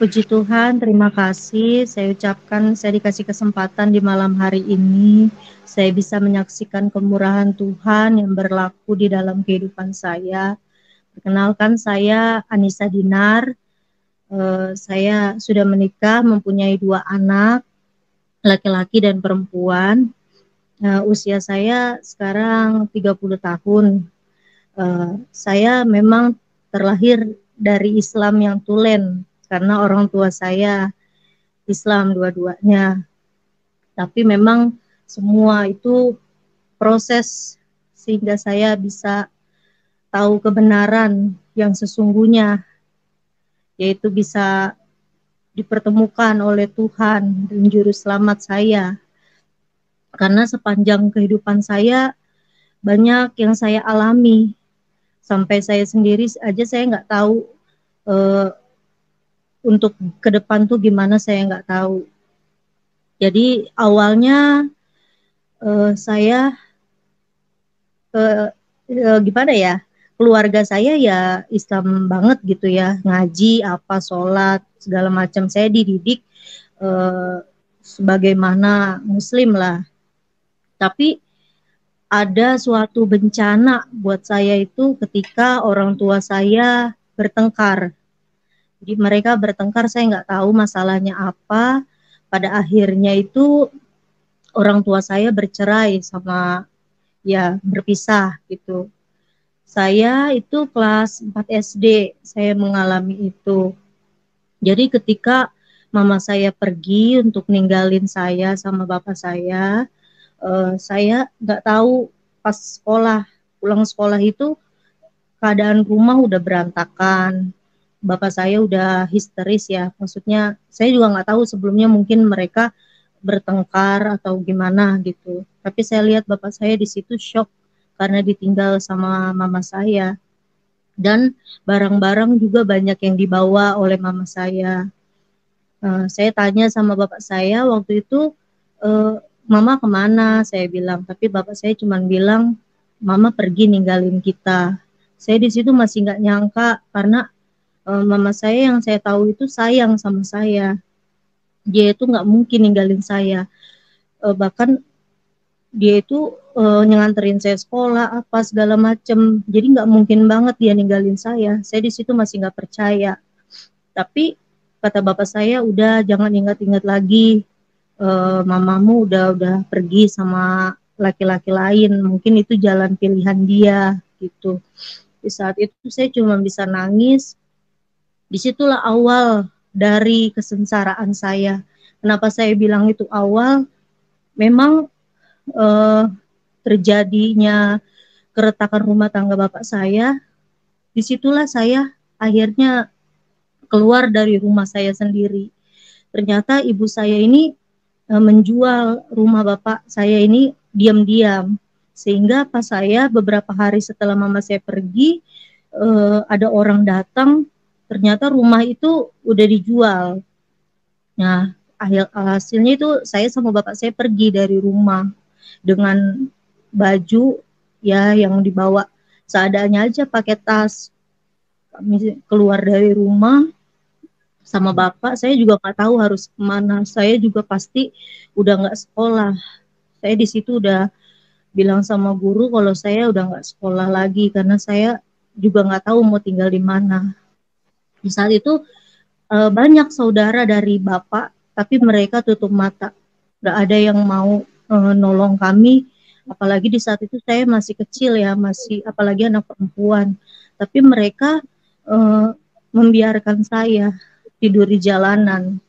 Puji Tuhan, terima kasih. Saya ucapkan saya dikasih kesempatan di malam hari ini. Saya bisa menyaksikan kemurahan Tuhan yang berlaku di dalam kehidupan saya. Perkenalkan, saya Anissa Dinar. Saya sudah menikah, mempunyai 2 anak, laki-laki dan perempuan. Usia saya sekarang 30 tahun. Saya memang terlahir dari Islam yang tulen, karena orang tua saya Islam dua-duanya. Tapi memang semua itu proses sehingga saya bisa tahu kebenaran yang sesungguhnya, yaitu bisa dipertemukan oleh Tuhan dan juru selamat saya. Karena sepanjang kehidupan saya banyak yang saya alami, sampai saya sendiri aja saya nggak tahu untuk ke depan tuh gimana, saya nggak tahu. Jadi awalnya saya gimana ya, keluarga saya ya Islam banget gitu ya, ngaji apa, sholat segala macam. Saya dididik sebagaimana Muslim lah. Tapi ada suatu bencana buat saya itu ketika orang tua saya bertengkar. Jadi mereka bertengkar, saya nggak tahu masalahnya apa. Pada akhirnya itu orang tua saya bercerai sama, ya berpisah gitu. Saya itu kelas 4 SD, saya mengalami itu. Jadi ketika mama saya pergi untuk ninggalin saya sama bapak saya nggak tahu pas pulang sekolah itu keadaan rumah udah berantakan. Bapak saya udah histeris ya, maksudnya saya juga nggak tahu sebelumnya, mungkin mereka bertengkar atau gimana gitu. Tapi saya lihat bapak saya di situ shock karena ditinggal sama mama saya. Dan barang-barang juga banyak yang dibawa oleh mama saya. Saya tanya sama bapak saya waktu itu, mama kemana? Saya bilang, tapi bapak saya cuma bilang, mama pergi ninggalin kita. Saya di situ masih nggak nyangka karena mama saya yang saya tahu itu sayang sama saya. Dia itu nggak mungkin ninggalin saya. Bahkan dia itu nganterin saya sekolah apa segala macem. Jadi nggak mungkin banget dia ninggalin saya. Saya di situ masih nggak percaya. Tapi kata bapak saya, udah jangan ingat-ingat lagi, mamamu udah pergi sama laki-laki lain, mungkin itu jalan pilihan dia gitu. Di saat itu saya cuma bisa nangis. Disitulah awal dari kesengsaraan saya. Kenapa saya bilang itu awal? Memang eh, terjadinya keretakan rumah tangga bapak saya, disitulah saya akhirnya keluar dari rumah saya sendiri. Ternyata ibu saya ini menjual rumah bapak saya ini diam-diam, sehingga pas saya beberapa hari setelah mama saya pergi, ada orang datang, ternyata rumah itu udah dijual. Nah, hasilnya itu saya sama bapak saya pergi dari rumah dengan baju ya yang dibawa seadanya aja, pakai tas. Kami keluar dari rumah sama bapak, saya juga nggak tahu harus kemana. Saya juga pasti udah nggak sekolah. Saya di situ udah bilang sama guru kalau saya udah nggak sekolah lagi karena saya juga nggak tahu mau tinggal di mana. Di saat itu banyak saudara dari bapak, tapi mereka tutup mata. Nggak ada yang mau nolong kami. Apalagi di saat itu saya masih kecil ya, masih apalagi anak perempuan. Tapi mereka eh, membiarkan saya tidur di jalanan.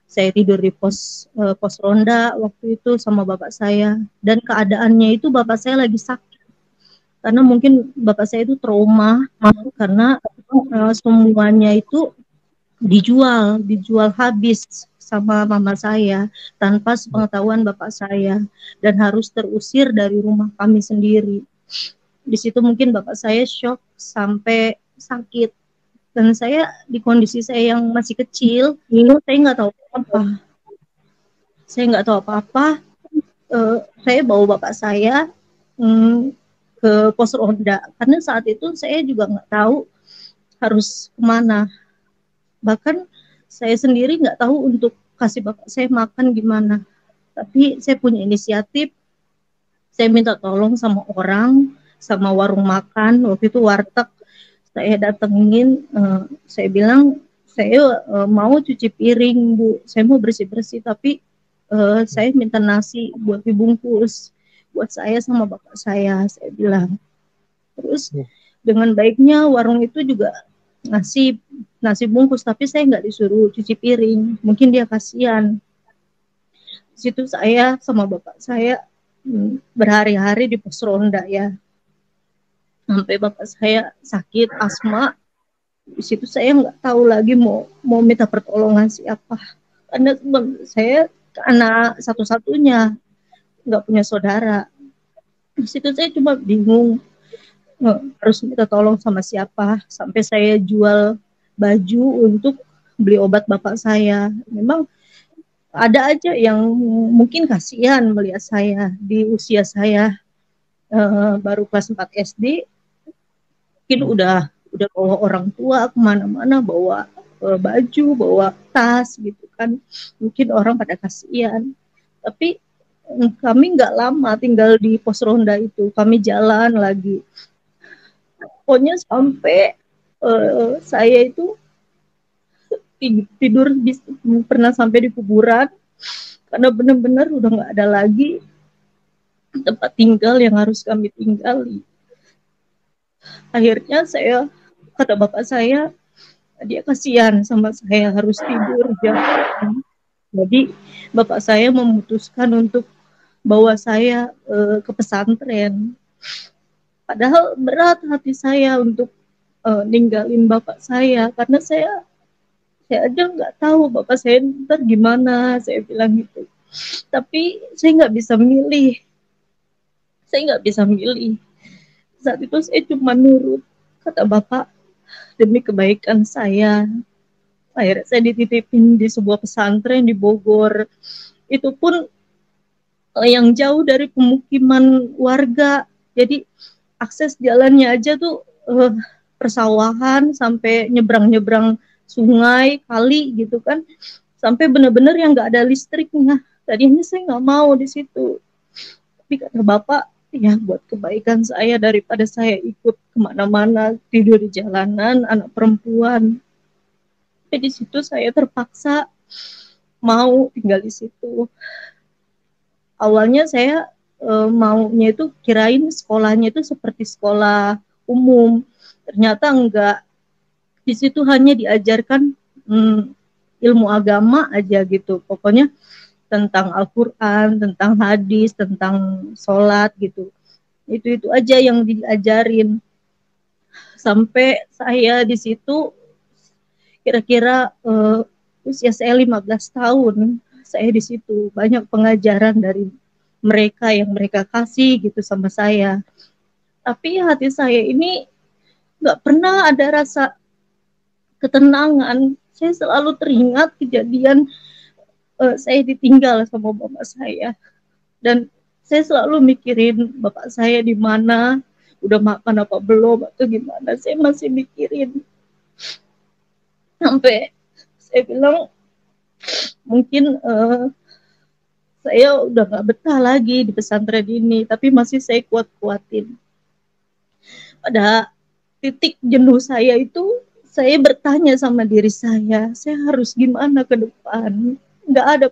Saya tidur di pos ronda waktu itu sama bapak saya, dan keadaannya itu bapak saya lagi sakit karena mungkin bapak saya itu trauma karena semuanya itu dijual habis sama mama saya tanpa sepengetahuan bapak saya, dan harus terusir dari rumah kami sendiri. Di situ mungkin bapak saya shock sampai sakit, dan saya di kondisi saya yang masih kecil, saya nggak tahu apa, saya bawa bapak saya ke pos ronda karena saat itu saya juga nggak tahu harus kemana. Bahkan saya sendiri nggak tahu untuk kasih bapak saya makan gimana. Tapi saya punya inisiatif, saya minta tolong sama orang, sama warung makan, waktu itu warteg, saya datengin, saya bilang, saya mau cuci piring Bu, saya mau bersih-bersih, tapi saya minta nasi buat dibungkus, buat saya sama bapak saya bilang. Terus dengan baiknya warung itu juga ngasih nasi bungkus, tapi saya nggak disuruh cuci piring, mungkin dia kasihan. Di situ saya sama bapak saya berhari-hari di pos ronda ya, sampai bapak saya sakit asma. Di situ saya nggak tahu lagi mau minta pertolongan siapa, karena saya anak satu-satunya, nggak punya saudara. Di situ saya cuma bingung harus minta tolong sama siapa, sampai saya jual baju untuk beli obat bapak saya. Memang ada aja yang mungkin kasihan melihat saya di usia saya baru kelas 4 SD, mungkin udah bawa orang tua kemana-mana, bawa baju, bawa tas gitu kan, mungkin orang pada kasihan. Tapi kami nggak lama tinggal di pos ronda itu, kami jalan lagi, pokoknya sampai saya itu tidur pernah sampai di kuburan, karena benar-benar udah nggak ada lagi tempat tinggal yang harus kami tinggali. Akhirnya saya, kata bapak saya, dia kasihan sama saya harus tidur jam. Jadi bapak saya memutuskan untuk bawa saya ke pesantren. Padahal berat hati saya untuk ninggalin bapak saya, karena saya aja nggak tahu bapak saya ntar gimana, saya bilang gitu. Tapi saya nggak bisa milih, saat itu saya cuma nurut kata bapak demi kebaikan saya. Akhirnya saya dititipin di sebuah pesantren di Bogor, itu pun yang jauh dari pemukiman warga, jadi akses jalannya aja tuh persawahan sampai nyebrang-nyebrang sungai, kali gitu kan, sampai benar-benar yang nggak ada listriknya. Tadinya saya nggak mau di situ, tapi kata bapak, ya buat kebaikan saya daripada saya ikut kemana-mana tidur di jalanan, anak perempuan. Tapi di situ saya terpaksa mau tinggal di situ. Awalnya saya maunya itu kirain sekolahnya itu seperti sekolah umum, ternyata enggak. Di situ hanya diajarkan ilmu agama aja gitu, pokoknya tentang Al-Quran, tentang hadis, tentang sholat gitu. Itu aja yang diajarin. Sampai saya di situ kira-kira usia saya 15 tahun, saya di situ banyak pengajaran dari mereka yang mereka kasih gitu sama saya. Tapi hati saya ini nggak pernah ada rasa ketenangan. Saya selalu teringat kejadian saya ditinggal sama bapak saya, dan saya selalu mikirin bapak saya di mana, udah makan apa belum atau gimana. Saya masih mikirin, sampai saya bilang mungkin saya udah gak betah lagi di pesantren ini, tapi masih saya kuat-kuatin. Pada titik jenuh saya itu, saya bertanya sama diri saya harus gimana ke depan. Nggak ada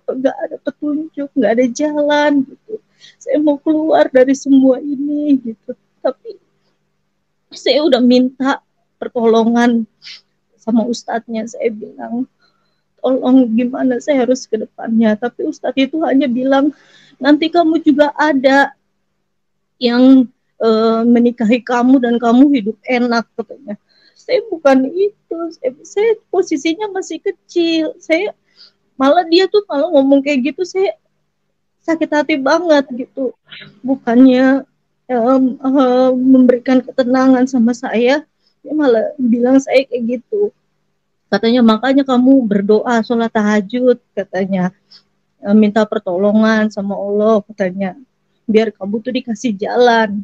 petunjuk, nggak ada jalan gitu. Saya mau keluar dari semua ini gitu. Tapi saya udah minta pertolongan sama ustadznya. Saya bilang, tolong gimana saya harus ke depannya. Tapi ustadz itu hanya bilang, nanti kamu juga ada yang menikahi kamu dan kamu hidup enak katanya. Saya bukan itu, saya posisinya masih kecil. Saya malah, dia tuh kalau ngomong kayak gitu saya sakit hati banget gitu. Bukannya memberikan ketenangan sama saya, dia malah bilang saya kayak gitu. Katanya makanya kamu berdoa, sholat tahajud katanya, minta pertolongan sama Allah katanya, biar kamu tuh dikasih jalan.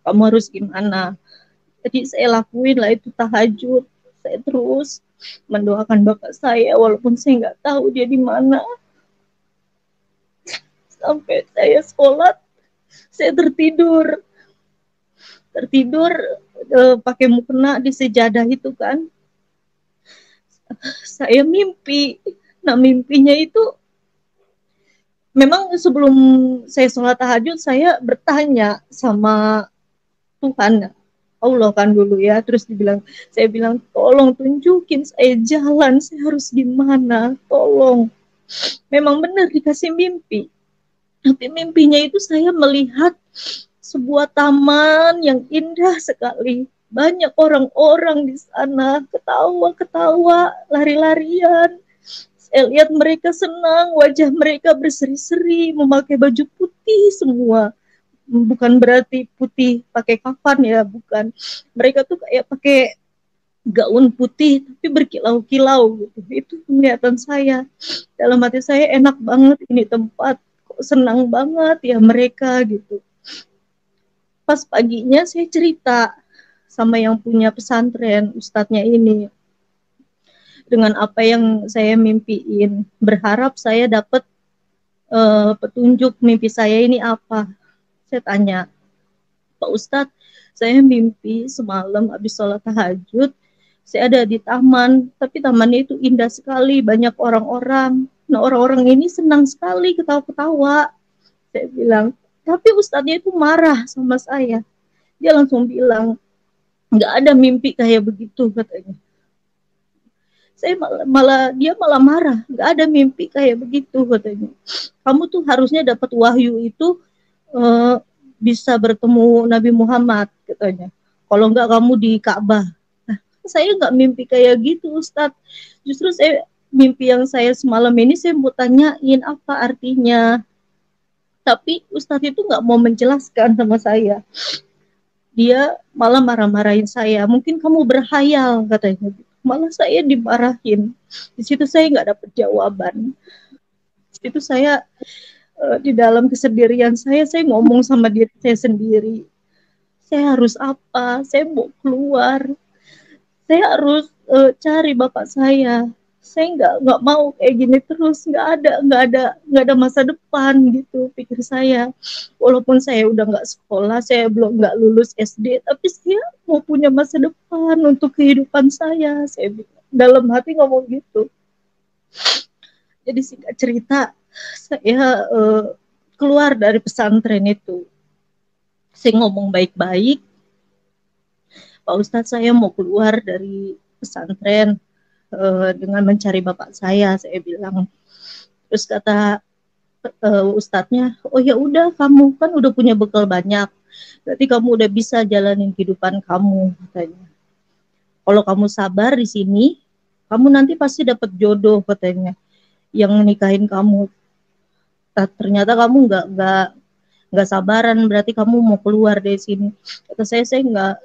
Kamu harus gimana. Jadi saya lakuin lah itu tahajud, saya terus mendoakan bapak saya walaupun saya nggak tahu dia di mana. Sampai saya sholat, saya tertidur pakai mukena di sejadah itu kan. Saya mimpi. Nah mimpinya itu memang sebelum saya sholat tahajud saya bertanya sama Tuhan Allah kan dulu ya, terus saya bilang tolong tunjukin saya jalan, saya harus gimana, tolong. Memang benar dikasih mimpi, tapi mimpinya itu saya melihat sebuah taman yang indah sekali, banyak orang-orang di sana ketawa-ketawa, lari-larian. Saya lihat mereka senang, wajah mereka berseri-seri, memakai baju putih semua. Bukan berarti putih pakai kafan ya, bukan. Mereka tuh kayak pakai gaun putih tapi berkilau-kilau gitu. Itu penglihatan saya. Dalam hati saya enak banget ini tempat, kok senang banget ya mereka gitu. Pas paginya saya cerita sama yang punya pesantren, ustadznya ini, dengan apa yang saya mimpiin. Berharap saya dapat petunjuk mimpi saya ini apa. Saya tanya, Pak Ustadz, saya mimpi semalam habis sholat tahajud, saya ada di taman, tapi tamannya itu indah sekali, banyak orang-orang. Nah orang-orang ini senang sekali ketawa-ketawa. Saya bilang, tapi Ustadznya itu marah sama saya. Dia langsung bilang, nggak ada mimpi kayak begitu katanya. Saya malah marah, nggak ada mimpi kayak begitu katanya. Kamu tuh harusnya dapat wahyu itu eh, bisa bertemu Nabi Muhammad katanya. Kalau enggak kamu di Ka'bah. Nah, saya nggak mimpi kayak gitu Ustadz. Justru saya mimpi yang saya semalam ini saya mau tanyain apa artinya. Tapi Ustadz itu nggak mau menjelaskan sama saya. Dia malah marah-marahin saya. Mungkin kamu berhayal katanya. Malah saya dimarahin. Di situ saya nggak dapat jawaban. Di situ saya di dalam kesendirian saya ngomong sama diri saya sendiri. Saya harus apa? Saya mau keluar. Saya harus cari bapak saya. Saya nggak mau kayak gini terus. Nggak ada masa depan gitu pikir saya. Walaupun saya udah nggak sekolah, saya belum nggak lulus SD, tapi saya mau punya masa depan untuk kehidupan saya. Saya dalam hati ngomong gitu. Jadi singkat cerita, saya keluar dari pesantren itu. Saya ngomong baik-baik, Pak Ustadz saya mau keluar dari pesantren dengan mencari bapak saya bilang. Terus kata Ustadznya, oh ya udah kamu kan udah punya bekal banyak, berarti kamu udah bisa jalanin kehidupan kamu katanya. Kalau kamu sabar di sini, kamu nanti pasti dapat jodoh katanya yang nikahin kamu. Ternyata kamu nggak sabaran, berarti kamu mau keluar dari sini. Kata saya nggak,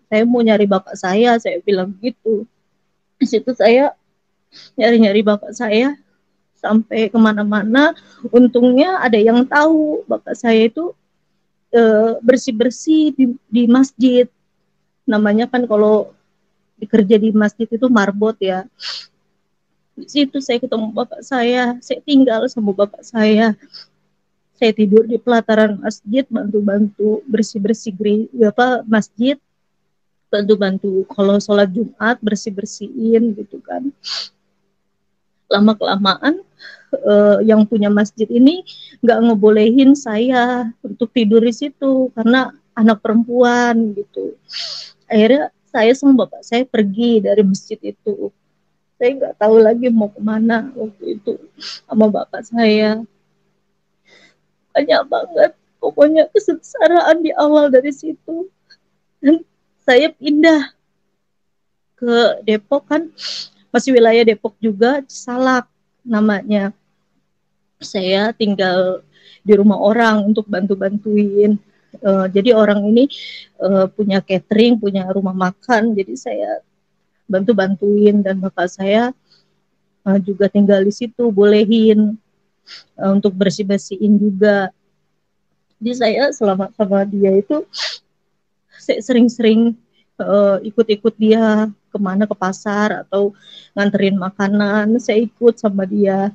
saya mau nyari bapak saya bilang gitu. Di situ saya nyari-nyari bapak saya sampai kemana-mana. Untungnya ada yang tahu bapak saya itu bersih-bersih di masjid. Namanya kan kalau dikerja di masjid itu marbot ya. Di situ saya ketemu bapak saya tinggal sama bapak saya. Saya tidur di pelataran masjid, bantu-bantu bersih-bersih masjid, bantu-bantu kalau sholat Jumat bersih-bersihin gitu kan. Lama kelamaan yang punya masjid ini nggak ngebolehin saya untuk tidur di situ karena anak perempuan gitu. Akhirnya saya sama bapak saya pergi dari masjid itu. Saya nggak tahu lagi mau kemana waktu itu sama bapak saya. Banyak banget pokoknya kesengsaraan di awal dari situ. Dan saya pindah ke Depok kan, masih wilayah Depok juga, Salak namanya. Saya tinggal di rumah orang untuk bantu-bantuin. Jadi orang ini punya catering, punya rumah makan, jadi saya bantu-bantuin dan bapak saya juga tinggal di situ, bolehin untuk bersih-bersihin juga. Jadi saya selama sama dia itu saya sering-sering ikut-ikut dia kemana, ke pasar atau nganterin makanan, saya ikut sama dia.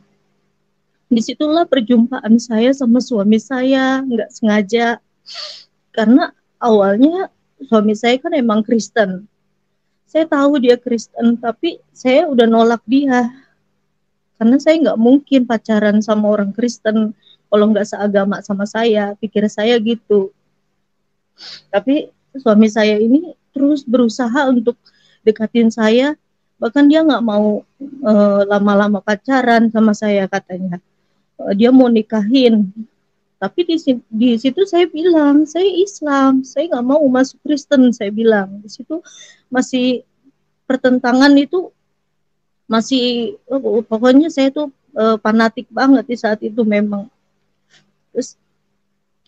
Disitulah perjumpaan saya sama suami saya, nggak sengaja. Karena awalnya suami saya kan emang Kristen. Saya tahu dia Kristen, tapi saya udah nolak dia. Karena saya nggak mungkin pacaran sama orang Kristen kalau nggak seagama sama saya, pikir saya gitu. Tapi suami saya ini terus berusaha untuk dekatin saya, bahkan dia nggak mau lama-lama pacaran sama saya katanya. Dia mau nikahin. Tapi di situ saya bilang, saya Islam, saya nggak mau masuk Kristen, saya bilang. Di situ masih pertentangan itu masih pokoknya saya tuh fanatik banget di saat itu memang. Terus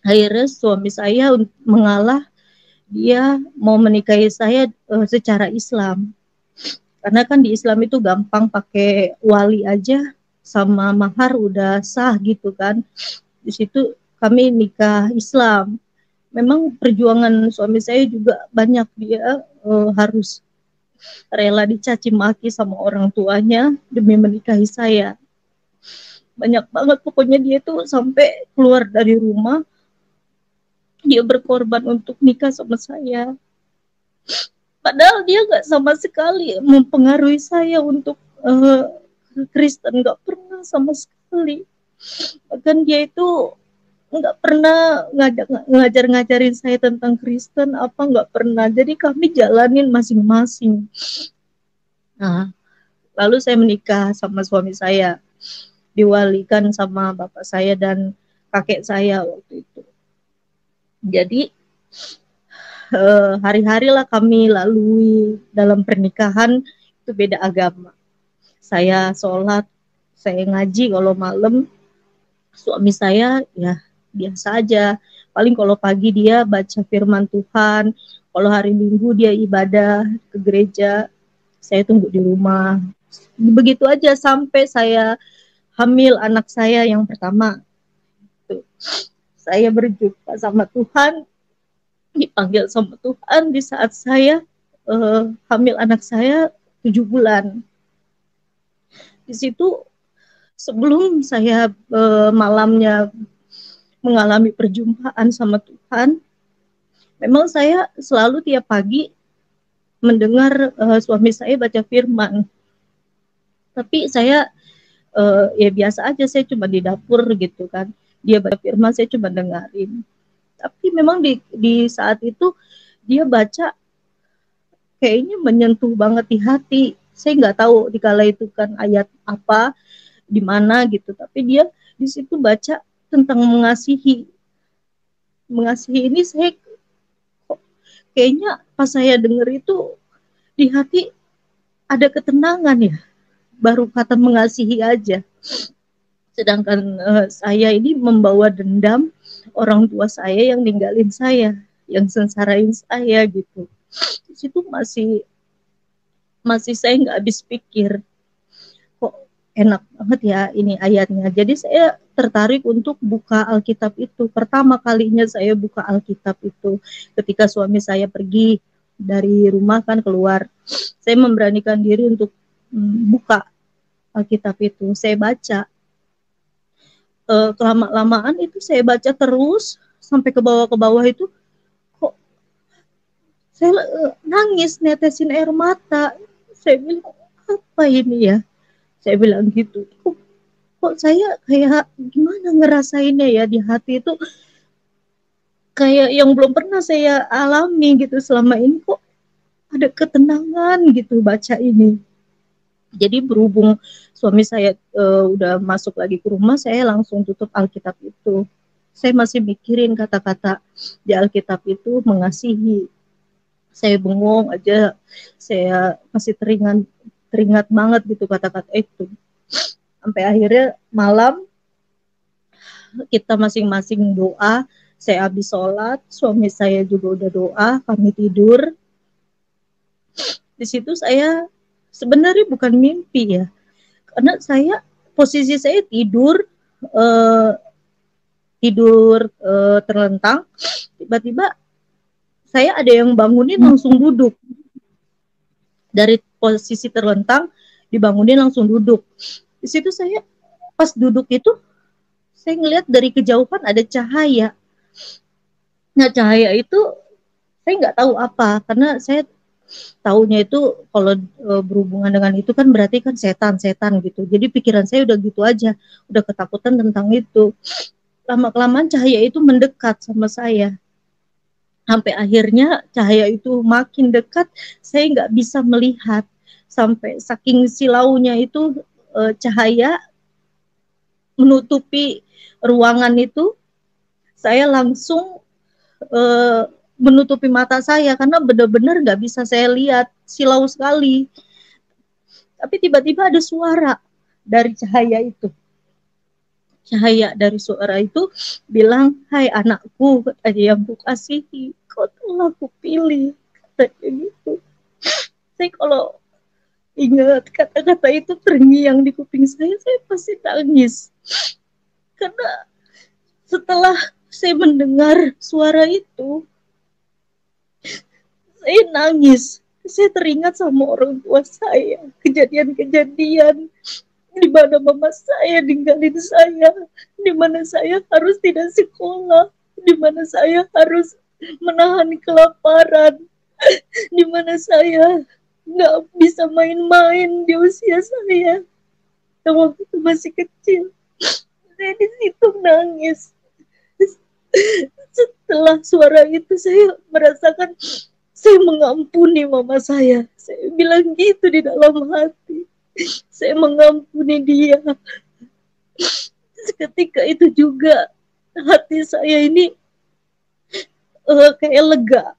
akhirnya suami saya mengalah, dia mau menikahi saya secara Islam. Karena kan di Islam itu gampang, pakai wali aja sama mahar udah sah gitu kan. Di situ kami nikah Islam. Memang perjuangan suami saya juga banyak, dia harus rela dicaci maki sama orang tuanya demi menikahi saya. Banyak banget pokoknya, dia tuh sampai keluar dari rumah, dia berkorban untuk nikah sama saya. Padahal dia nggak sama sekali mempengaruhi saya untuk Kristen, nggak pernah sama sekali. Bahkan dia itu nggak pernah ngajar-ngajarin saya tentang Kristen, apa nggak pernah. Jadi kami jalanin masing-masing. Nah, lalu saya menikah sama suami saya, diwalikan sama bapak saya dan kakek saya waktu itu. Jadi hari-hari lah kami lalui dalam pernikahan, itu beda agama. Saya sholat, saya ngaji kalau malam, suami saya ya biasa aja. Paling kalau pagi dia baca firman Tuhan, kalau hari Minggu dia ibadah ke gereja, saya tunggu di rumah. Begitu aja sampai saya hamil anak saya yang pertama. Tuh. Saya berjumpa sama Tuhan, dipanggil sama Tuhan di saat saya hamil anak saya 7 bulan. Di situ sebelum saya malamnya mengalami perjumpaan sama Tuhan, memang saya selalu tiap pagi mendengar suami saya baca firman. Tapi saya ya biasa aja, saya cuma di dapur gitu kan. Dia baca firman, saya cuma dengerin. Tapi memang di saat itu dia baca kayaknya menyentuh banget di hati. Saya nggak tahu di kala itu kan ayat apa, di mana gitu. Tapi dia di situ baca tentang mengasihi. Mengasihi ini saya kayaknya pas saya dengar itu di hati ada ketenangan ya. Baru kata mengasihi aja. Sedangkan saya ini membawa dendam orang tua saya yang ninggalin saya, yang sengsarain saya gitu. Di situ masih saya nggak habis pikir, kok enak banget ya ini ayatnya. Jadi saya tertarik untuk buka Alkitab itu. Pertama kalinya saya buka Alkitab itu ketika suami saya pergi dari rumah kan keluar. Saya memberanikan diri untuk buka Alkitab itu. Saya baca. Kelama-lamaan itu saya baca terus sampai ke bawah itu kok saya nangis, netesin air mata. Saya bilang apa ini ya? Saya bilang gitu. Kok saya kayak gimana ngerasainnya ya di hati itu kayak yang belum pernah saya alami gitu selama ini, kok ada ketenangan gitu baca ini. Jadi berhubung suami saya udah masuk lagi ke rumah, saya langsung tutup Alkitab itu. Saya masih mikirin kata-kata di Alkitab itu mengasihi. Saya bengong aja, saya masih teringat banget gitu kata-kata itu. Sampai akhirnya malam kita masing-masing doa, saya habis sholat, suami saya juga udah doa, kami tidur. Di situ saya sebenarnya bukan mimpi ya, karena posisi saya tidur, eh, terlentang, tiba-tiba saya ada yang bangunin langsung duduk. Dari posisi terlentang dibangunin langsung duduk. Di situ saya pas duduk itu saya ngelihat dari kejauhan ada cahaya. Nah cahaya itu saya nggak tahu apa karena saya taunya itu kalau berhubungan dengan itu kan berarti kan setan gitu. Jadi pikiran saya udah gitu aja, udah ketakutan tentang itu. Lama kelamaan cahaya itu mendekat sama saya. Sampai akhirnya cahaya itu makin dekat, saya nggak bisa melihat. Sampai saking silaunya itu cahaya menutupi ruangan itu, saya langsung eh, menutupi mata saya karena benar-benar nggak bisa saya lihat, silau sekali. Tapi tiba-tiba ada suara dari cahaya itu. Cahaya dari suara itu bilang, hai anakku, katanya yang kukasihi, kau telah kupilih, katanya gitu. Saya kalau ingat kata-kata itu terngiang di kuping saya pasti nangis. Karena setelah saya mendengar suara itu, saya nangis. Saya teringat sama orang tua saya, kejadian-kejadian di mana mama saya ninggalin saya, di mana saya harus tidak sekolah, di mana saya harus menahan kelaparan, di mana saya nggak bisa main-main di usia saya yang waktu itu masih kecil. Saya di situ nangis. Setelah suara itu saya merasakan saya mengampuni mama saya. Saya bilang gitu di dalam hati. Saya mengampuni dia. Ketika itu juga hati saya ini kayak lega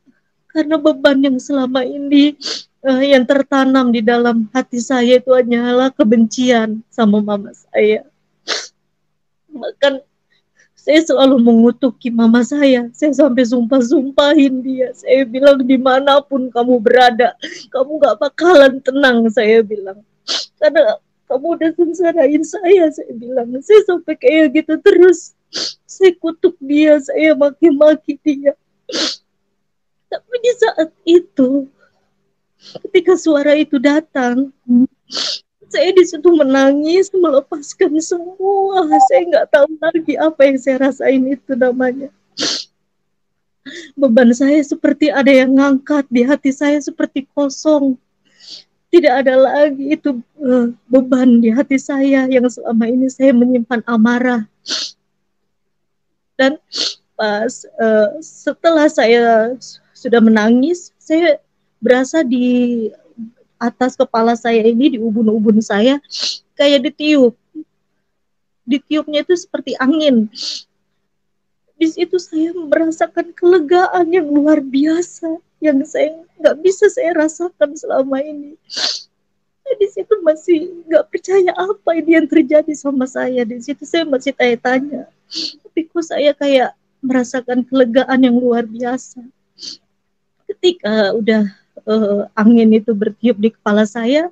karena beban yang selama ini yang tertanam di dalam hati saya itu hanyalah kebencian sama mama saya. Bahkan saya selalu mengutuki mama saya. Saya sampai sumpah-sumpahin dia. Saya bilang dimanapun kamu berada, kamu gak bakalan tenang, saya bilang. Karena kamu udah sengsarain saya bilang. Saya sampai kayak gitu terus. Saya kutuk dia, saya maki-maki dia. Tapi di saat itu, ketika suara itu datang, saya di situ menangis, melepaskan semua. Saya nggak tahu lagi apa yang saya rasain itu namanya. Beban saya seperti ada yang ngangkat di hati saya seperti kosong. Tidak ada lagi itu beban di hati saya yang selama ini saya menyimpan amarah. Dan pas setelah saya sudah menangis, saya berasa di atas kepala saya ini, di ubun-ubun saya, kayak ditiup. Ditiupnya itu seperti angin. Di situ saya merasakan kelegaan yang luar biasa yang saya nggak bisa saya rasakan selama ini. Di situ masih nggak percaya apa ini yang terjadi sama saya. Di situ saya masih tanya-tanya. Tapi kok saya kayak merasakan kelegaan yang luar biasa. Ketika udah angin itu bertiup di kepala saya,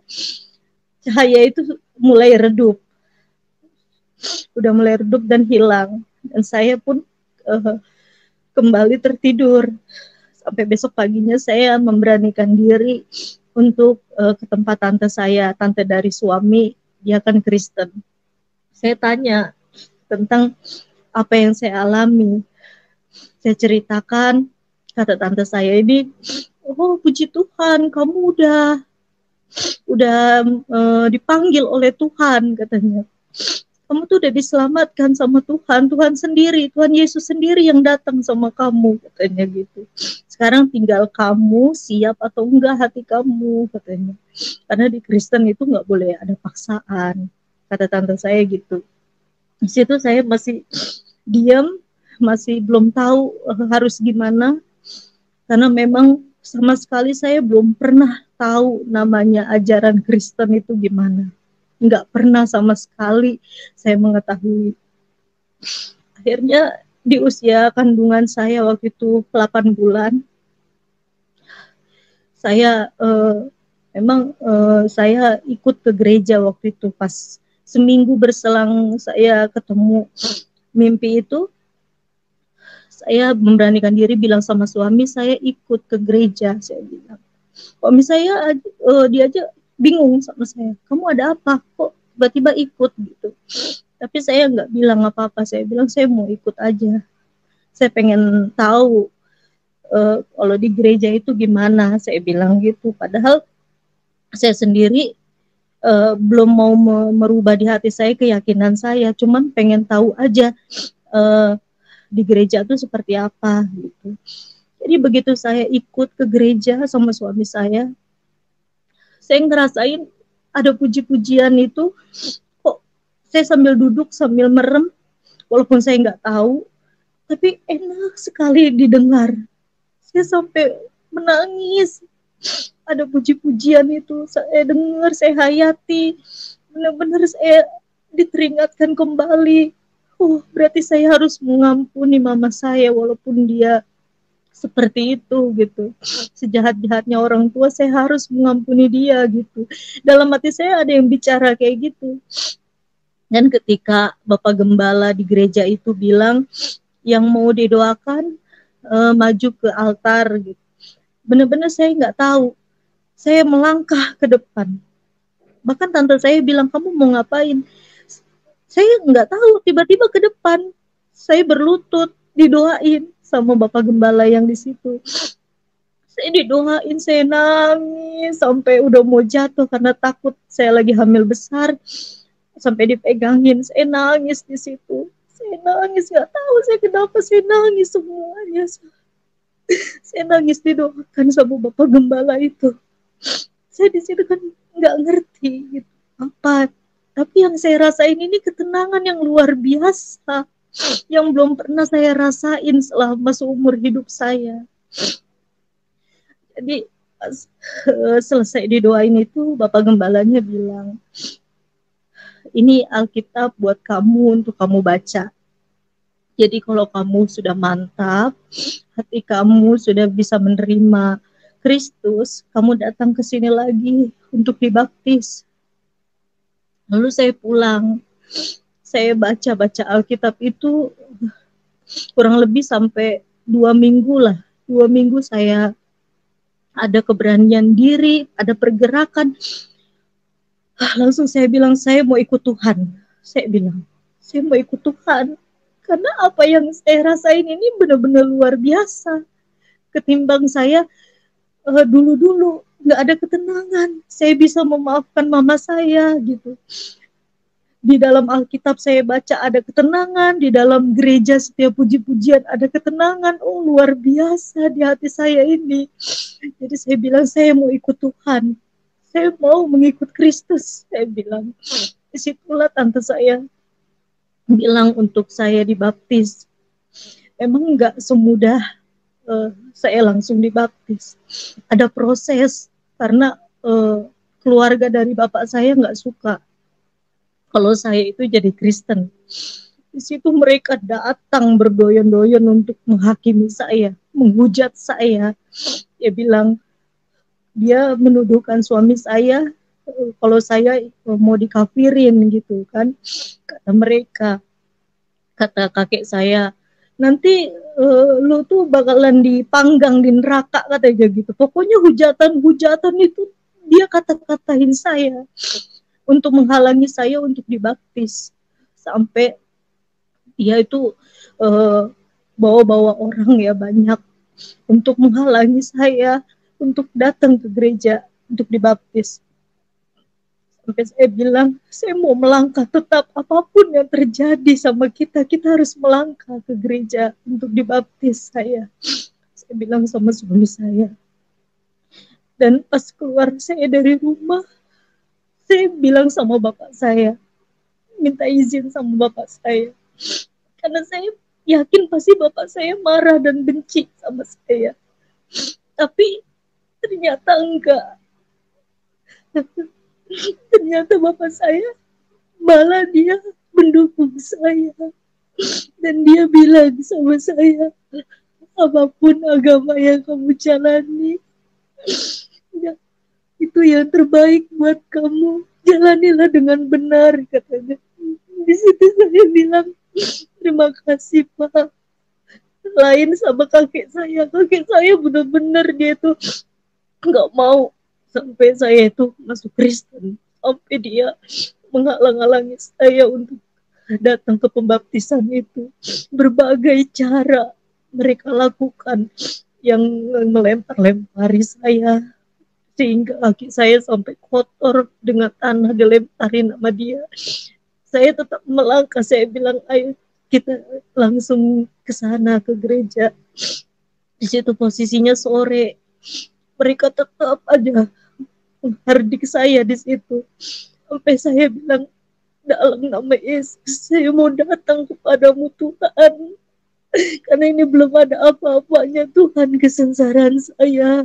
cahaya itu mulai redup. Udah mulai redup dan hilang. Dan saya pun kembali tertidur. Sampai besok paginya saya memberanikan diri untuk ke tempat tante saya, tante dari suami, dia kan Kristen. Saya tanya tentang apa yang saya alami. Saya ceritakan, kata tante saya ini, oh puji Tuhan, kamu udah dipanggil oleh Tuhan, katanya. Kamu tuh udah diselamatkan sama Tuhan, Tuhan sendiri, Tuhan Yesus sendiri yang datang sama kamu, katanya gitu. Sekarang tinggal kamu siap atau enggak hati kamu, katanya. Karena di Kristen itu nggak boleh ada paksaan, kata tante saya gitu. Di situ saya masih diam, masih belum tahu harus gimana, karena memang sama sekali saya belum pernah tahu namanya ajaran Kristen itu gimana. Nggak pernah sama sekali saya mengetahui. Akhirnya di usia kandungan saya waktu itu 8 bulan, saya memang saya ikut ke gereja waktu itu. Pas seminggu berselang saya ketemu mimpi itu, saya memberanikan diri bilang sama suami, saya ikut ke gereja, saya bilang. Suami saya dia aja bingung sama saya, kamu ada apa kok tiba-tiba ikut gitu. Tapi saya nggak bilang apa-apa, saya bilang saya mau ikut aja, saya pengen tahu kalau di gereja itu gimana, saya bilang gitu. Padahal saya sendiri belum mau merubah di hati saya keyakinan saya, cuman pengen tahu aja uh, di gereja itu seperti apa gitu. Jadi begitu saya ikut ke gereja sama suami saya ngerasain ada puji-pujian itu, kok saya sambil duduk sambil merem, walaupun saya nggak tahu, tapi enak sekali didengar. Saya sampai menangis. Ada puji-pujian itu saya dengar, saya hayati, benar-benar saya diteringatkan kembali. Oh, berarti saya harus mengampuni mama saya walaupun dia seperti itu gitu. Sejahat-jahatnya orang tua saya harus mengampuni dia gitu. Dalam hati saya ada yang bicara kayak gitu. Dan ketika Bapak Gembala di gereja itu bilang yang mau didoakan maju ke altar gitu. Benar-benar saya nggak tahu. Saya melangkah ke depan. Bahkan tante saya bilang, kamu mau ngapain? Saya nggak tahu, tiba-tiba ke depan. Saya berlutut, didoain sama Bapak Gembala yang di situ. Saya didoain, saya nangis sampai udah mau jatuh karena takut saya lagi hamil besar. Sampai dipegangin, saya nangis di situ. Saya nangis, nggak tahu saya kenapa saya nangis semuanya. Saya nangis didoakan sama Bapak Gembala itu. Saya di situ kan nggak ngerti gitu apa, tapi yang saya rasain ini ketenangan yang luar biasa yang belum pernah saya rasain selama seumur hidup saya. Jadi selesai didoain itu Bapak Gembalanya bilang, ini Alkitab buat kamu untuk kamu baca. Jadi kalau kamu sudah mantap, hati kamu sudah bisa menerima Kristus, kamu datang ke sini lagi untuk dibaptis. Lalu saya pulang, saya baca-baca Alkitab itu kurang lebih sampai 2 minggu lah. 2 minggu saya ada keberanian diri, ada pergerakan. Langsung saya bilang, saya mau ikut Tuhan. Saya bilang, saya mau ikut Tuhan. Karena apa yang saya rasain ini benar-benar luar biasa. Ketimbang saya dulu-dulu nggak ada ketenangan. Saya bisa memaafkan mama saya gitu. Di dalam Alkitab saya baca ada ketenangan, di dalam gereja setiap puji-pujian ada ketenangan. Oh, luar biasa di hati saya ini. Jadi saya bilang saya mau ikut Tuhan. Saya mau mengikut Kristus, saya bilang. Disitulah tante saya bilang untuk saya dibaptis. Memang nggak semudah saya langsung dibaptis. Ada proses karena keluarga dari bapak saya nggak suka kalau saya itu jadi Kristen. Di situ mereka datang berdoyon-doyon untuk menghakimi saya, menghujat saya. Dia bilang, dia menuduhkan suami saya kalau saya mau dikafirin gitu kan. Kata mereka, kata kakek saya, nanti lu tuh bakalan dipanggang di neraka katanya gitu. Pokoknya hujatan-hujatan itu dia kata-katain saya untuk menghalangi saya untuk dibaptis. Sampai dia itu bawa-bawa orang ya banyak untuk menghalangi saya untuk datang ke gereja untuk dibaptis. Sampai saya bilang, saya mau melangkah tetap apapun yang terjadi sama kita harus melangkah ke gereja untuk dibaptis saya. Saya bilang sama suami saya. Dan pas keluar saya dari rumah, saya bilang sama bapak saya, minta izin sama bapak saya. Karena saya yakin pasti bapak saya marah dan benci sama saya. Tapi ternyata enggak. Ternyata bapak saya malah dia mendukung saya. Dan dia bilang sama saya, apapun agama yang kamu jalani, ya, itu yang terbaik buat kamu. Jalanilah dengan benar, katanya. Di situ saya bilang, terima kasih Pak. Lain sama kakek saya benar-benar dia tuh nggak mau sampai saya itu masuk Kristen, sampai dia menghalang-halangi saya untuk datang ke pembaptisan itu. Berbagai cara mereka lakukan, yang melempar-lempari saya sehingga kaki saya sampai kotor dengan tanah dilemparin sama dia. Saya tetap melangkah, saya bilang ayo kita langsung ke sana ke gereja. Di situ posisinya sore, mereka tetap aja menghardik saya di situ. Sampai saya bilang, dalam nama Yesus saya mau datang kepadamu Tuhan, karena ini belum ada apa-apanya Tuhan kesengsaraan saya.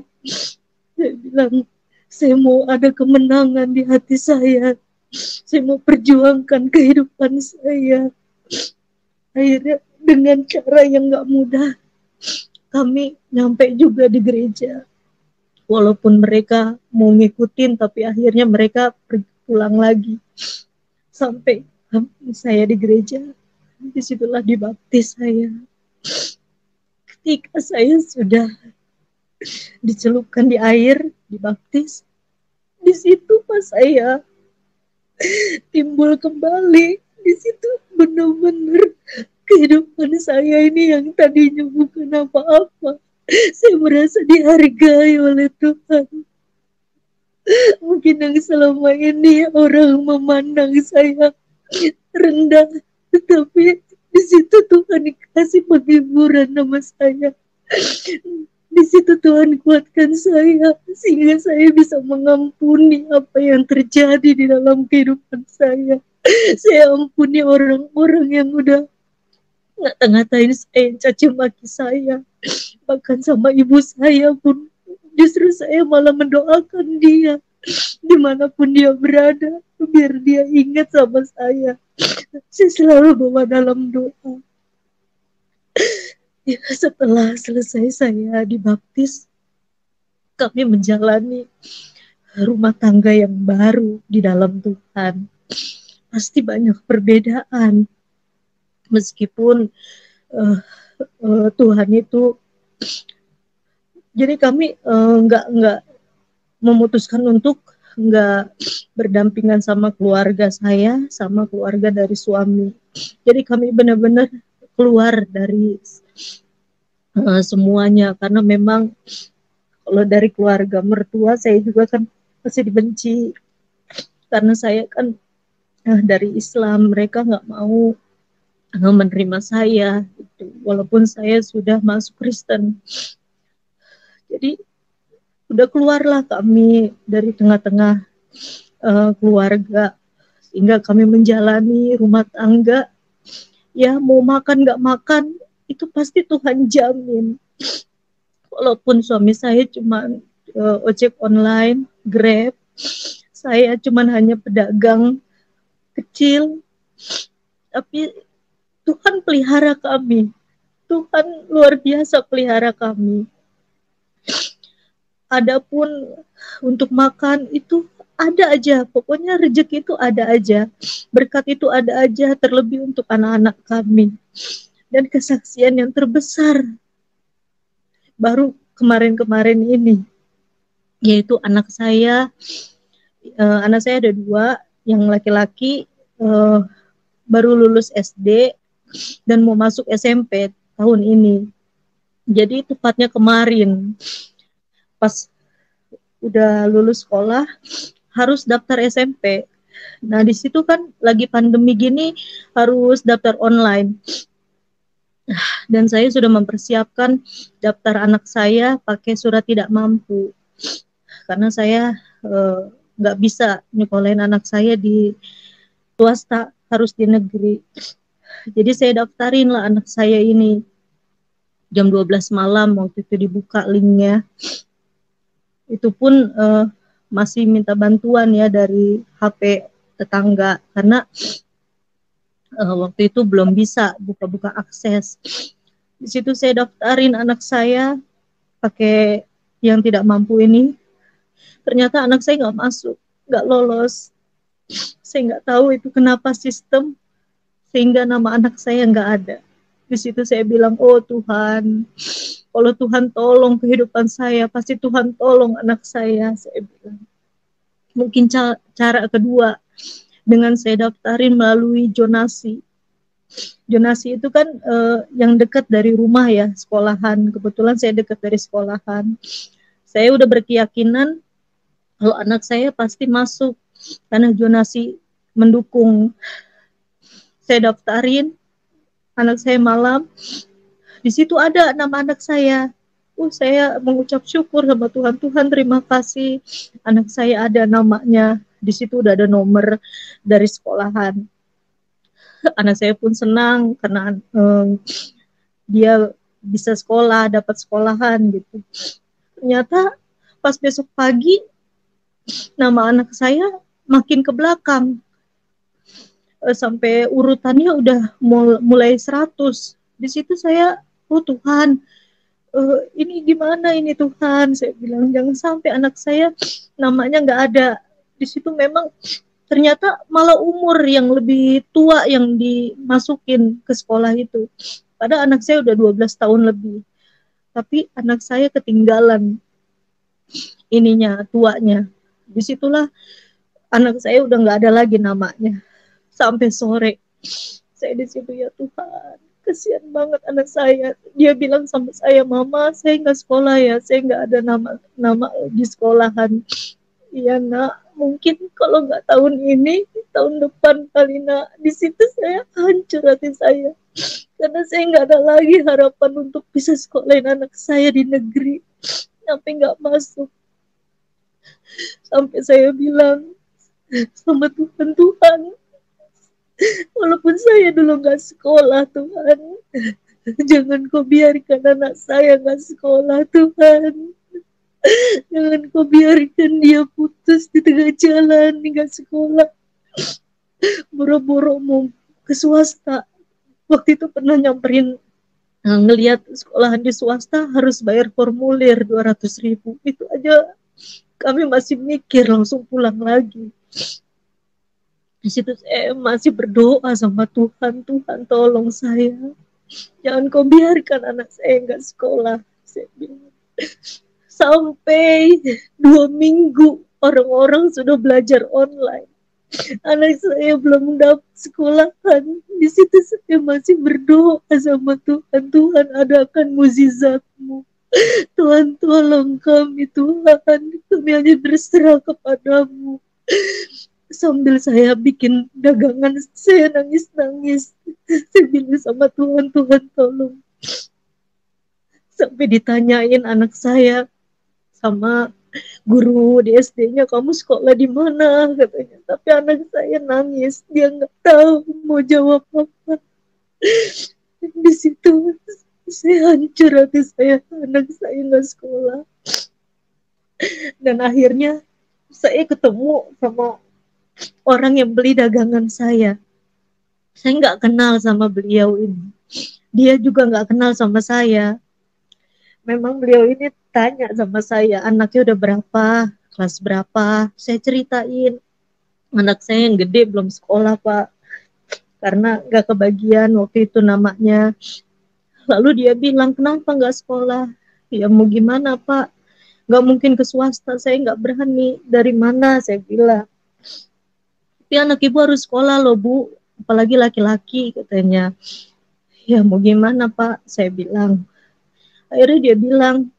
Saya bilang saya mau ada kemenangan di hati saya mau perjuangkan kehidupan saya. Akhirnya dengan cara yang gak mudah kami nyampe juga di gereja, walaupun mereka mau ngikutin tapi akhirnya mereka pulang lagi. Sampai saya di gereja, disitulah dibaptis saya. Ketika saya sudah dicelupkan di air, dibaptis, di situ pas saya timbul kembali. Di situ benar-benar kehidupan saya ini yang tadinya bukan apa-apa, saya merasa dihargai oleh Tuhan. Mungkin yang selama ini orang memandang saya rendah, tetapi di situ Tuhan kasih penghiburan nama saya. Di situ Tuhan kuatkan saya sehingga saya bisa mengampuni apa yang terjadi di dalam kehidupan saya. Saya ampuni orang-orang yang udah ngata-ngatain saya, caci maki saya. Bahkan sama ibu saya pun justru saya malah mendoakan dia dimanapun dia berada, biar dia ingat sama saya. Saya selalu bawa dalam doa. Ya, setelah selesai saya dibaptis, kami menjalani rumah tangga yang baru di dalam Tuhan. Pasti banyak perbedaan, meskipun Tuhan itu, jadi kami nggak memutuskan untuk nggak berdampingan sama keluarga saya, sama keluarga dari suami. Jadi kami benar-benar keluar dari semuanya, karena memang kalau dari keluarga mertua saya juga kan masih dibenci, karena saya kan dari Islam, mereka nggak mau menerima saya gitu, walaupun saya sudah masuk Kristen. Jadi udah keluarlah kami dari tengah-tengah keluarga, sehingga kami menjalani rumah tangga. Ya mau makan nggak makan itu pasti Tuhan jamin. Walaupun suami saya cuma ojek online, Grab, saya cuma hanya pedagang kecil, tapi Tuhan pelihara kami. Tuhan luar biasa pelihara kami. Adapun untuk makan itu ada aja, pokoknya rezeki itu ada aja, berkat itu ada aja, terlebih untuk anak-anak kami. Dan kesaksian yang terbesar baru kemarin-kemarin ini, yaitu anak saya ada dua, yang laki-laki baru lulus SD dan mau masuk SMP tahun ini. Jadi tepatnya kemarin pas udah lulus sekolah harus daftar SMP. Nah di situ kan lagi pandemi gini harus daftar online. Dan saya sudah mempersiapkan daftar anak saya pakai surat tidak mampu, karena saya nggak bisa nyekolahin anak saya di swasta, harus di negeri. Jadi saya daftarin lah anak saya ini. Jam 12 malam waktu itu dibuka linknya. Itu pun masih minta bantuan ya dari HP tetangga, karena waktu itu belum bisa buka-buka akses. Di situ saya daftarin anak saya pakai yang tidak mampu ini. Ternyata anak saya nggak masuk, nggak lolos. Saya nggak tahu itu kenapa sistem sehingga nama anak saya nggak ada. Di situ saya bilang, oh Tuhan, Kalau Tuhan tolong kehidupan saya, pasti Tuhan tolong anak saya bilang. Mungkin cara kedua, dengan saya daftarin melalui jonasi. Jonasi itu kan yang dekat dari rumah ya, sekolahan. Kebetulan saya dekat dari sekolahan. Saya udah berkeyakinan kalau anak saya pasti masuk karena jonasi mendukung. Saya daftarin, anak saya malam, di situ ada nama anak saya. Saya mengucap syukur sama Tuhan. Tuhan terima kasih, anak saya ada namanya. Di situ udah ada nomor dari sekolahan. Anak saya pun senang karena dia bisa sekolah, dapat sekolahan gitu. Ternyata pas besok pagi nama anak saya makin ke belakang. Sampai urutannya udah mulai 100. Di situ saya, oh Tuhan, ini gimana ini Tuhan, saya bilang jangan sampai anak saya namanya nggak ada. Di situ memang ternyata malah umur yang lebih tua yang dimasukin ke sekolah itu. Padahal anak saya udah 12 tahun lebih. Tapi anak saya ketinggalan ininya, tuanya. Disitulah anak saya udah nggak ada lagi namanya. Sampai sore saya di situ, ya Tuhan, kasihan banget anak saya. Dia bilang sama saya, mama saya nggak sekolah ya, saya nggak ada nama di sekolahan. Iya nak, mungkin kalau nggak tahun ini, tahun depan kali nak. Di situ saya hancur hati saya, karena saya nggak ada lagi harapan untuk bisa sekolahin anak saya di negeri. Sampai nggak masuk, sampai saya bilang sama Tuhan, Tuhan, walaupun saya dulu nggak sekolah Tuhan, jangan kau biarkan anak saya nggak sekolah Tuhan. Jangan kau biarkan dia putus di tengah jalan, nggak sekolah. Boro-boro mau ke swasta. Waktu itu pernah nyamperin, ngelihat sekolahan di swasta harus bayar formulir 200.000. Itu aja kami masih mikir langsung pulang lagi. Di situ saya masih berdoa sama Tuhan, Tuhan tolong saya. Jangan kau biarkan anak saya nggak sekolah. Saya bilang. Sampai 2 minggu orang-orang sudah belajar online. Anak saya belum dapat sekolahan. Di situ saya masih berdoa sama Tuhan. Tuhan adakan mukjizatmu. Tuhan tolong kami Tuhan. Kami hanya berserah kepadamu. Sambil saya bikin dagangan, saya nangis-nangis. Saya bilang sama Tuhan, Tuhan tolong. Sampai ditanyain anak saya sama guru di SD-nya, kamu sekolah di mana katanya. Tapi anak saya nangis, dia nggak tahu mau jawab apa. Di situ saya hancur hati saya, anak saya nggak sekolah. Dan akhirnya saya ketemu sama orang yang beli dagangan saya. Saya nggak kenal sama beliau ini. Dia juga nggak kenal sama saya. Memang beliau ini tanya sama saya, anaknya udah berapa, kelas berapa. Saya ceritain, anak saya yang gede belum sekolah Pak, karena gak kebagian waktu itu namanya. Lalu dia bilang, kenapa gak sekolah? Ya mau gimana Pak, gak mungkin ke swasta, saya gak berani. Dari mana, saya bilang. Tapi anak ibu harus sekolah loh Bu, apalagi laki-laki katanya. Ya mau gimana Pak, saya bilang. Akhirnya dia bilang,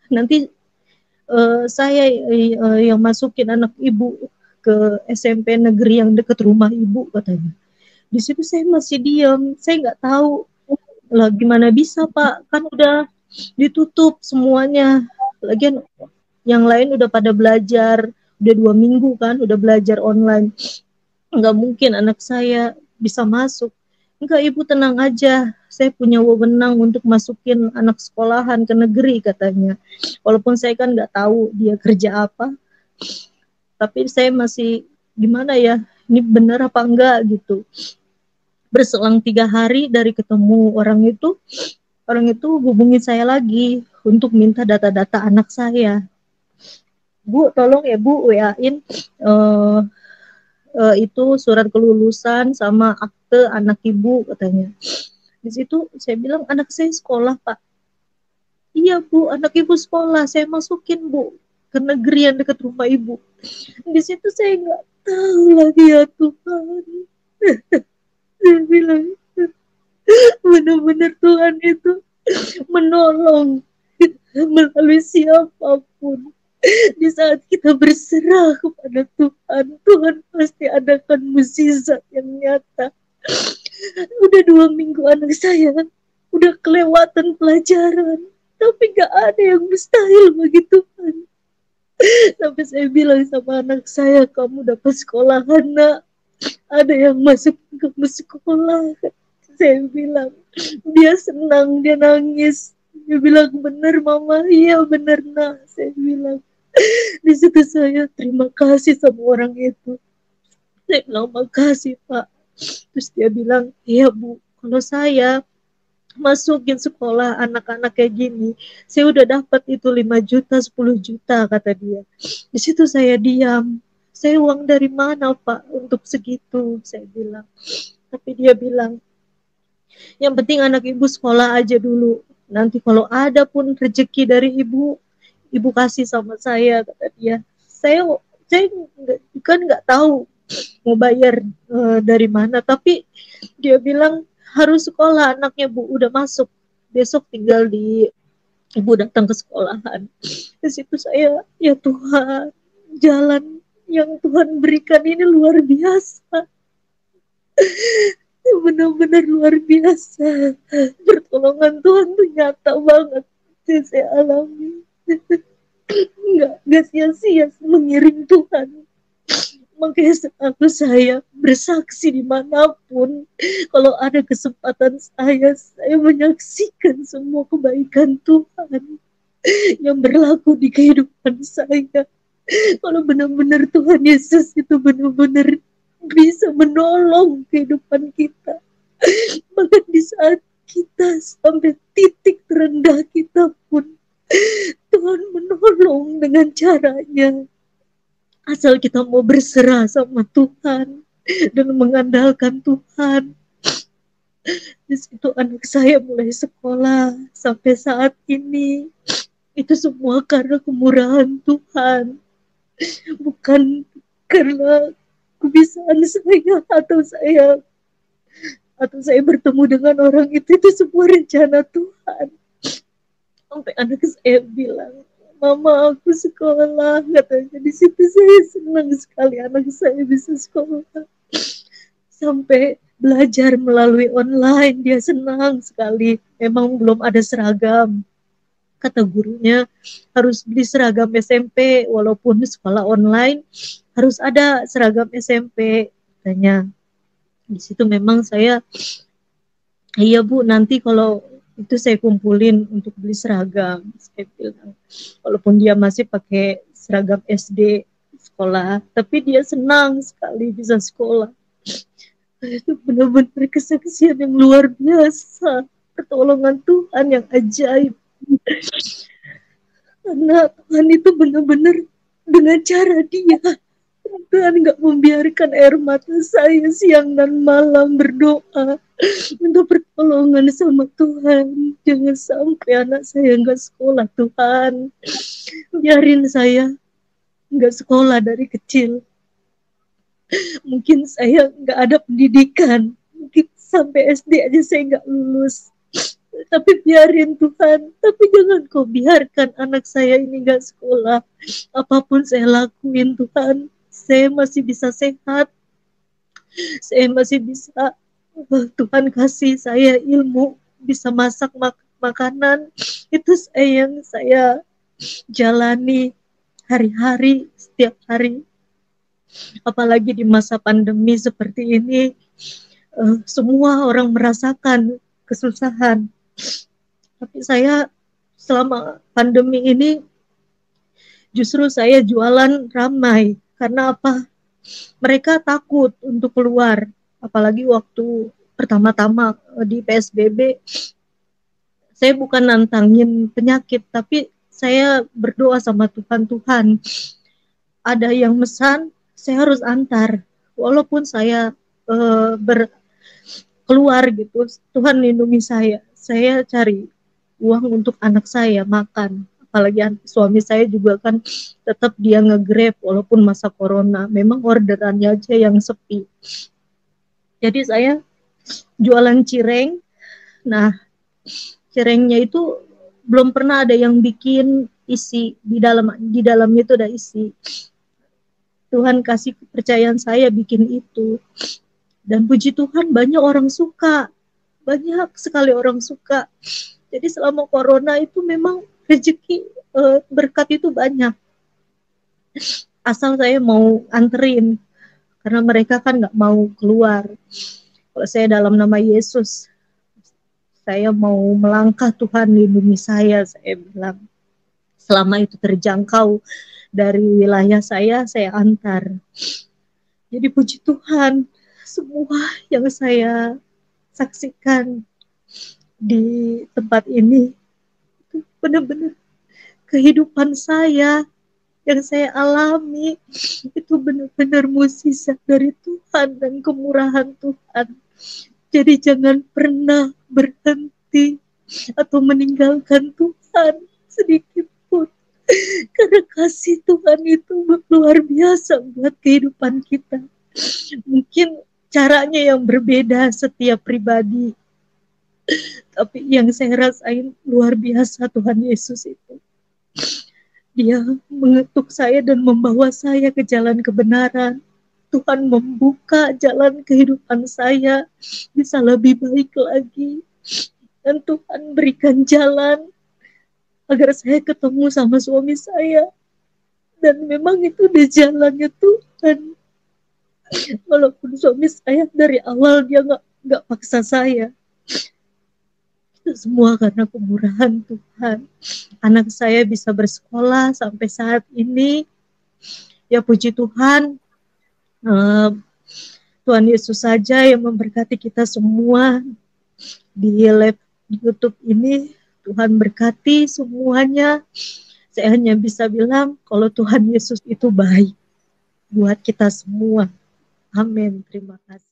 nanti saya yang masukin anak ibu ke SMP negeri yang dekat rumah ibu katanya. Di situ saya masih diam, saya nggak tahu lah gimana bisa Pak, kan udah ditutup semuanya. Lagian yang lain udah pada belajar, udah 2 minggu kan, udah belajar online. Nggak mungkin anak saya bisa masuk. Enggak ibu tenang aja, saya punya wewenang untuk masukin anak sekolahan ke negeri katanya. Walaupun saya kan nggak tahu dia kerja apa, tapi saya masih gimana ya, ini benar apa enggak gitu. Berselang 3 hari dari ketemu orang itu hubungi saya lagi untuk minta data-data anak saya. Bu, tolong ya Bu, WA-in itu surat kelulusan sama akte anak ibu katanya. Di situ saya bilang anak saya sekolah Pak. Iya Bu, anak ibu sekolah, saya masukin Bu ke negeri yang dekat rumah ibu. Di situ saya nggak tahu lagi ya Tuhan. Saya bilang benar-benar Tuhan itu menolong melalui siapapun. Di saat kita berserah kepada Tuhan, Tuhan pasti adakan mukjizat yang nyata. Udah 2 minggu anak saya udah kelewatan pelajaran, tapi gak ada yang mustahil bagi Tuhan. Sampai saya bilang sama anak saya, kamu dapat sekolahan nak, ada yang masuk kamu sekolah. Saya bilang, dia senang, dia nangis. Dia bilang, benar mama, iya benar nak. Saya bilang, di situ saya terima kasih sama orang itu. Saya bilang, makasih pak. Terus dia bilang, iya bu, kalau saya masukin sekolah anak-anak kayak gini, saya udah dapat itu 5 juta, 10 juta kata dia. Di situ saya diam. Saya uang dari mana pak untuk segitu? Saya bilang. Tapi dia bilang, yang penting anak ibu sekolah aja dulu. Nanti kalau ada pun rezeki dari ibu kasih sama saya kata dia. Saya kan nggak tahu mau bayar dari mana, tapi dia bilang harus sekolah anaknya bu, udah masuk besok tinggal di ibu datang ke sekolahan. Di situ saya, ya Tuhan, jalan yang Tuhan berikan ini luar biasa, benar-benar luar biasa. Pertolongan Tuhan tuh nyata banget yang saya alami. Nggak sia-sia mengiring Tuhan. Makanya selalu saya bersaksi dimanapun, kalau ada kesempatan saya menyaksikan semua kebaikan Tuhan yang berlaku di kehidupan saya. Kalau benar-benar Tuhan Yesus itu benar-benar bisa menolong kehidupan kita. Bahkan di saat kita sampai titik terendah kita pun, Tuhan menolong dengan caranya. Asal kita mau berserah sama Tuhan dan mengandalkan Tuhan. Di situ anak saya mulai sekolah sampai saat ini. Itu semua karena kemurahan Tuhan, bukan karena kebisaan saya atau saya bertemu dengan orang itu semua rencana Tuhan. Sampai anak saya bilang, mama aku sekolah, katanya. Di situ saya senang sekali anak saya bisa sekolah. Sampai belajar melalui online, dia senang sekali. Memang belum ada seragam. Kata gurunya harus beli seragam SMP, walaupun sekolah online harus ada seragam SMP, katanya. Di situ memang saya, iya bu, nanti kalau itu saya kumpulin untuk beli seragam. Saya bilang, walaupun dia masih pakai seragam SD sekolah, tapi dia senang sekali bisa sekolah. Itu benar-benar kesaksian yang luar biasa, pertolongan Tuhan yang ajaib. Karena Tuhan itu benar-benar dengan cara dia. Tuhan nggak membiarkan air mata saya siang dan malam berdoa minta pertolongan sama Tuhan. Jangan sampai anak saya nggak sekolah Tuhan. Biarin saya nggak sekolah dari kecil. Mungkin saya nggak ada pendidikan. Mungkin sampai SD aja saya nggak lulus. Tapi biarin Tuhan. Tapi jangan kau biarkan anak saya ini nggak sekolah. Apapun saya lakuin Tuhan, saya masih bisa sehat. Saya masih bisa, Tuhan kasih saya ilmu, bisa masak makanan. Itu yang saya jalani hari-hari, setiap hari. Apalagi di masa pandemi seperti ini, semua orang merasakan kesusahan. Tapi saya selama pandemi ini justru saya jualan ramai. Karena apa? Mereka takut untuk keluar. Apalagi waktu pertama-tama di PSBB, saya bukan nantangin penyakit, tapi saya berdoa sama Tuhan, Tuhan, ada yang mesan, saya harus antar. Walaupun saya keluar gitu, Tuhan lindungi saya. Saya cari uang untuk anak saya makan. Apalagi suami saya juga kan tetap dia nge-Grab walaupun masa corona. Memang orderannya aja yang sepi. Jadi saya jualan cireng. Nah, cirengnya itu belum pernah ada yang bikin isi di dalamnya itu ada isi. Tuhan kasih kepercayaan saya bikin itu. Dan puji Tuhan banyak orang suka. Banyak sekali orang suka. Jadi selama corona itu memang rezeki berkat itu banyak. Asal saya mau anterin. Karena mereka kan nggak mau keluar. Kalau saya dalam nama Yesus, saya mau melangkah, Tuhan lindungi saya bilang. Selama itu terjangkau dari wilayah saya antar. Jadi puji Tuhan, semua yang saya saksikan di tempat ini itu benar-benar kehidupan saya yang saya alami itu benar-benar mukjizat dari Tuhan dan kemurahan Tuhan. Jadi jangan pernah berhenti atau meninggalkan Tuhan sedikit pun. Karena kasih Tuhan itu luar biasa buat kehidupan kita. Mungkin caranya yang berbeda setiap pribadi. Tapi yang saya rasain luar biasa Tuhan Yesus itu. Dia mengetuk saya dan membawa saya ke jalan kebenaran. Tuhan membuka jalan kehidupan saya bisa lebih baik lagi. Dan Tuhan berikan jalan agar saya ketemu sama suami saya. Dan memang itu di jalannya Tuhan. Walaupun suami saya dari awal dia nggak paksa saya. Itu semua karena kemurahan Tuhan. Anak saya bisa bersekolah sampai saat ini. Ya puji Tuhan. Tuhan Yesus saja yang memberkati kita semua di live YouTube ini. Tuhan berkati semuanya. Saya hanya bisa bilang kalau Tuhan Yesus itu baik buat kita semua. Amin. Terima kasih.